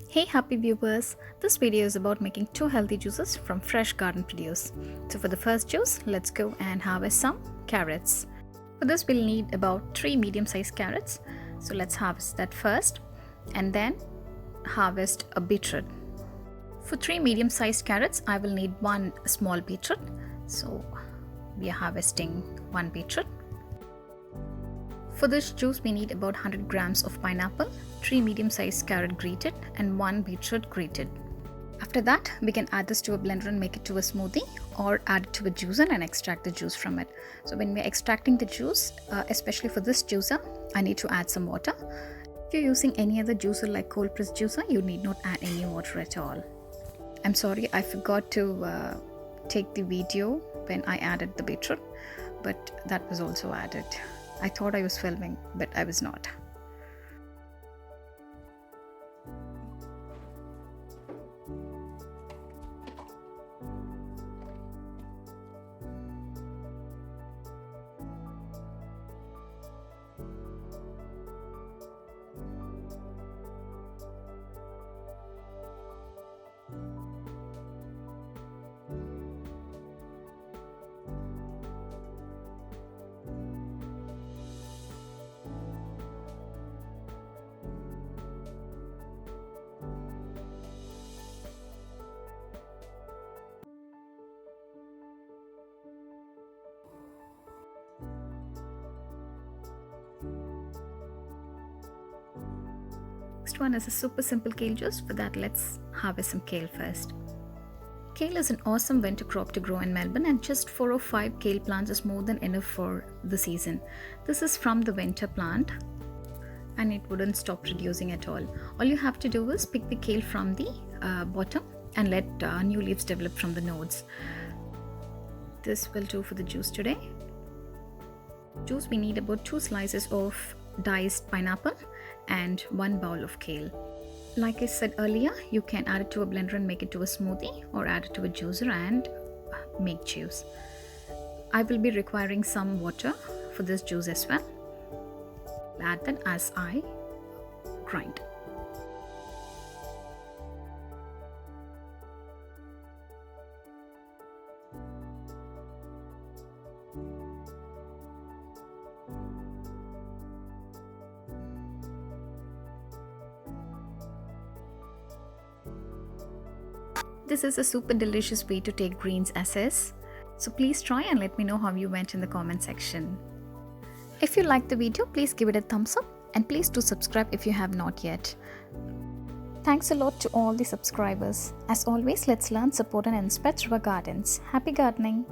Hey happy viewers, this video is about making two healthy juices from fresh garden produce. So for the first juice, let's go and harvest some carrots. For this we'll need about 3 medium-sized carrots. So let's harvest that first and then harvest a beetroot. For 3 medium-sized carrots, I will need 1 small beetroot. So we are harvesting 1 beetroot. For this juice, we need about 100 grams of pineapple, 3 medium-sized carrot grated, and 1 beetroot grated. After that, we can add this to a blender and make it to a smoothie, or add it to a juicer and extract the juice from it. So when we're extracting the juice, especially for this juicer, I need to add some water. If you're using any other juicer like cold press juicer, you need not add any water at all. I'm sorry, I forgot to take the video when I added the beetroot, but that was also added. I thought I was filming, but I was not. Next one is a super simple kale juice. For that, let's harvest some kale first. Kale is an awesome winter crop to grow in Melbourne, and just 4 or 5 kale plants is more than enough for the season. This is from the winter plant and it wouldn't stop producing at all. All you have to do is pick the kale from the bottom and let new leaves develop from the nodes. This will do for the juice today. Juice, we need about 2 slices of diced pineapple and 1 bowl of kale. Like I said earlier, you can add it to a blender and make it to a smoothie, or add it to a juicer and make juice. I will be requiring some water for this juice as well. I'll add that as I grind. This is a super delicious way to take greens as is. So please try and let me know how you went in the comment section. If you liked the video, please give it a thumbs up and please do subscribe if you have not yet. Thanks a lot to all the subscribers. As always, let's learn, support and inspire through our gardens. Happy gardening!